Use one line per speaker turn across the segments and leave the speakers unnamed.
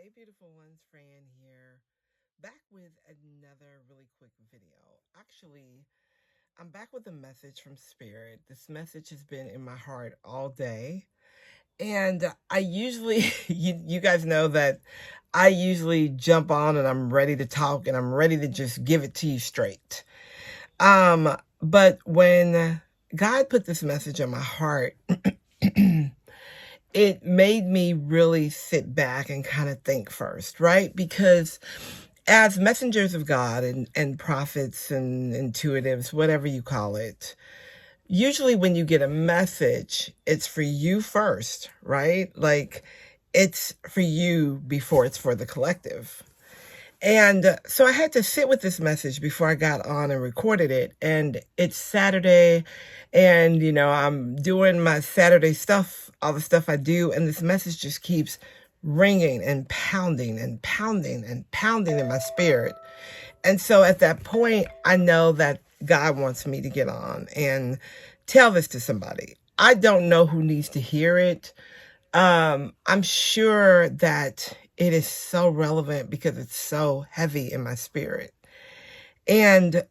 Hey, beautiful ones, Fran here, back with another really quick video. Actually, I'm back with a message from Spirit. This message has been in my heart all day. And I usually, you guys know that I usually jump on and I'm ready to talk and I'm ready to just give it to you straight. But when God put this message in my heart, it made me really sit back and kind of think first, right? Because as messengers of God and prophets and intuitives, whatever you call it, usually when you get a message, it's for you first, right? Like it's for you before it's for the collective. And so I had to sit with this message before I got on and recorded it. And it's Saturday, and I'm doing my Saturday stuff, all the stuff I do, and this message just keeps ringing and pounding and pounding and pounding in my spirit. And so at that point, I know that God wants me to get on and tell this to somebody. I don't know who needs to hear it. I'm sure that it is so relevant because it's so heavy in my spirit. And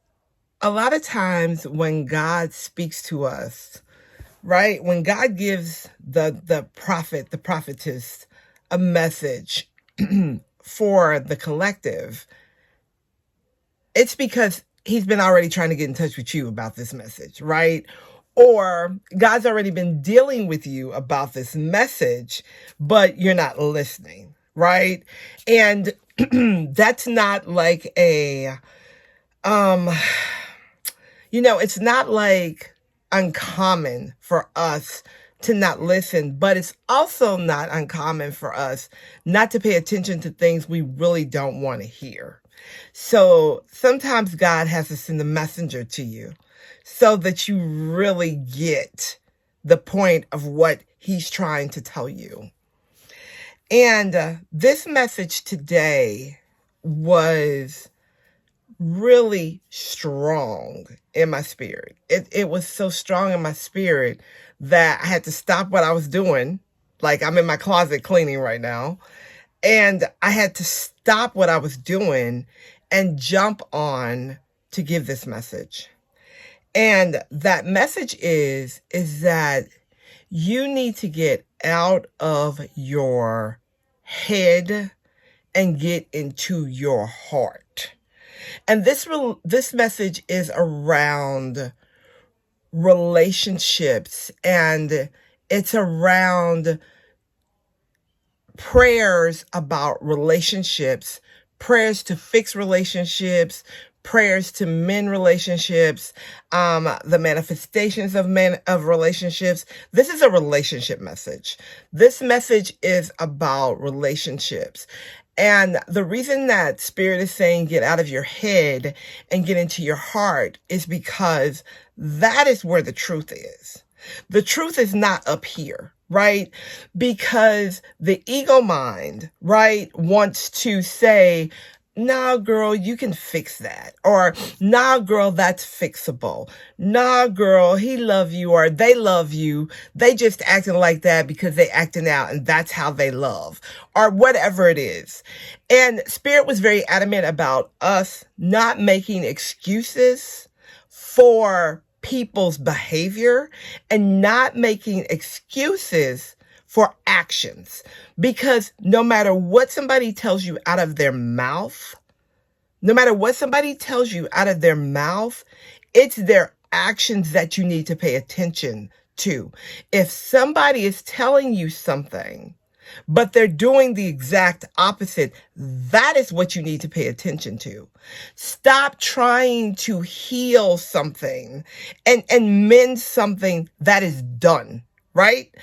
a lot of times when God speaks to us, right? When God gives the prophet, the prophetess, a message for the collective, it's because he's been already trying to get in touch with you about this message, right? Or God's already been dealing with you about this message, but you're not listening, right? And that's not like it's not like uncommon for us to not listen, but it's also not uncommon for us not to pay attention to things we really don't want to hear. So sometimes God has to send a messenger to you so that you really get the point of what he's trying to tell you. And this message today was really strong in my spirit. It was so strong in my spirit that I had to stop what I was doing. Like I'm in my closet cleaning right now. And I had to stop what I was doing and jump on to give this message. And that message is that you need to get out of your head and get into your heart. And this message is around relationships, and it's around prayers about relationships, prayers to fix relationships, prayers to mend relationships, the manifestations of relationships. This is a relationship message. This message is about relationships. And the reason that Spirit is saying get out of your head and get into your heart is because that is where the truth is. The truth is not up here, right? Because the ego mind, right, wants to say, nah, girl, you can fix that. Or, nah, girl, that's fixable. Nah, girl, he love you or they love you. They just acting like that because they acting out and that's how they love. Or whatever it is. And Spirit was very adamant about us not making excuses for people's behavior and not making excuses for actions, because no matter what somebody tells you out of their mouth, it's their actions that you need to pay attention to. If somebody is telling you something, but they're doing the exact opposite, that is what you need to pay attention to. Stop trying to heal something and mend something that is done, right?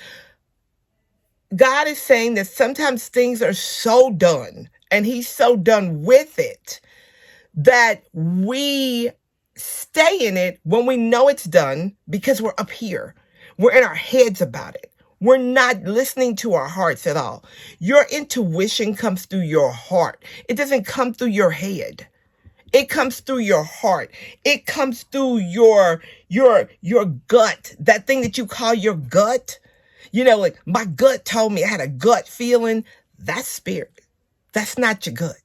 God is saying that sometimes things are so done and he's so done with it that we stay in it when we know it's done because we're up here. We're in our heads about it. We're not listening to our hearts at all. Your intuition comes through your heart. It doesn't come through your head. It comes through your heart. It comes through your gut, that thing that you call your gut. Like my gut told me I had a gut feeling. That's Spirit. That's not your gut.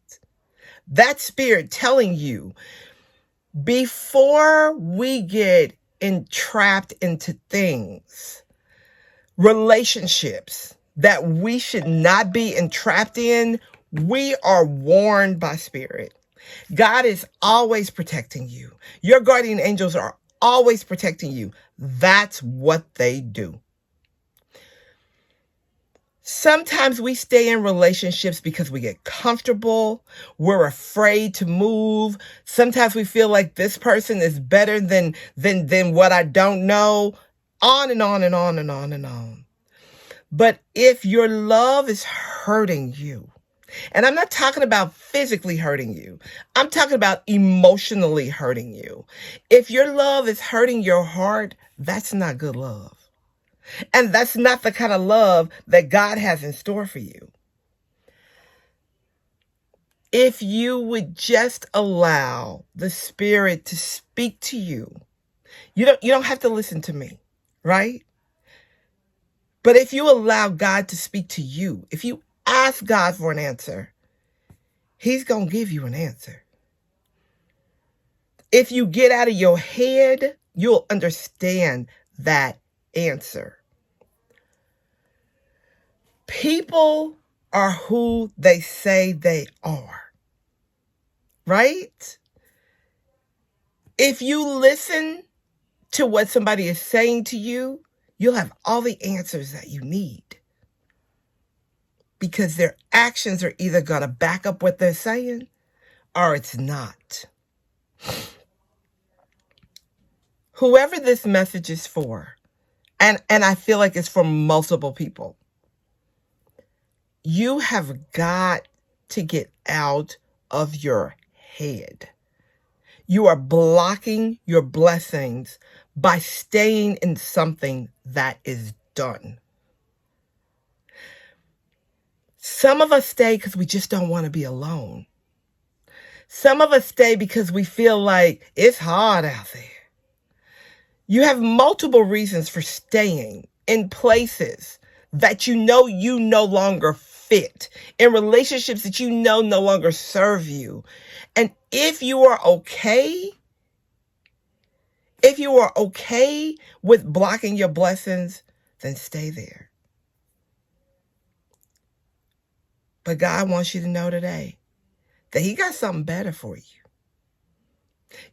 That spirit telling you, before we get entrapped into things, relationships that we should not be entrapped in, we are warned by spirit. God is always protecting you. Your guardian angels are always protecting you. That's what they do. Sometimes we stay in relationships because we get comfortable. We're afraid to move. Sometimes we feel like this person is better than what I don't know. On and on and on and on and on. But if your love is hurting you, and I'm not talking about physically hurting you, I'm talking about emotionally hurting you. If your love is hurting your heart, that's not good love. And that's not the kind of love that God has in store for you. If you would just allow the Spirit to speak to you, you don't have to listen to me, right? But if you allow God to speak to you, if you ask God for an answer, He's going to give you an answer. If you get out of your head, you'll understand that answer. People are who they say they are, right? If you listen to what somebody is saying to you, you'll have all the answers that you need. Because their actions are either going to back up what they're saying or it's not. Whoever this message is for, and I feel like it's for multiple people, you have got to get out of your head. You are blocking your blessings by staying in something that is done. Some of us stay because we just don't want to be alone. Some of us stay because we feel like it's hard out there. You have multiple reasons for staying in places that you no longer fit, in relationships that no longer serve you. And if you are okay with blocking your blessings, then stay there. But God wants you to know today that He got something better for you.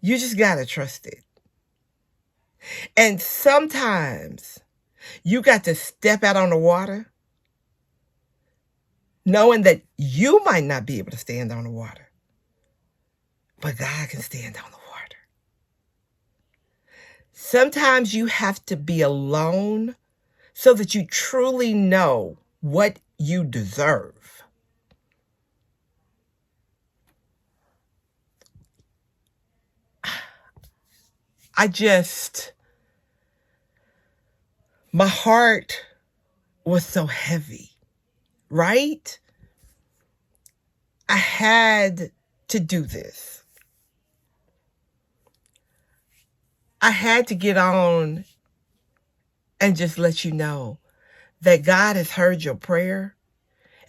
You just got to trust it. And sometimes you got to step out on the water knowing that you might not be able to stand on the water, but God can stand on the water. Sometimes you have to be alone so that you truly know what you deserve. My heart was so heavy, right? I had to do this. I had to get on and just let you know that God has heard your prayer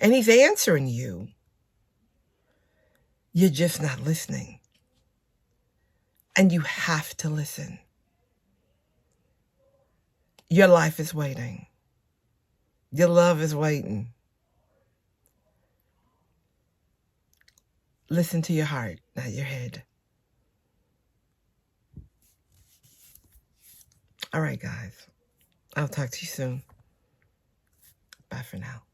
and He's answering you. You're just not listening. And you have to listen. Your life is waiting. Your love is waiting. Listen to your heart, not your head. All right, guys. I'll talk to you soon. Bye for now.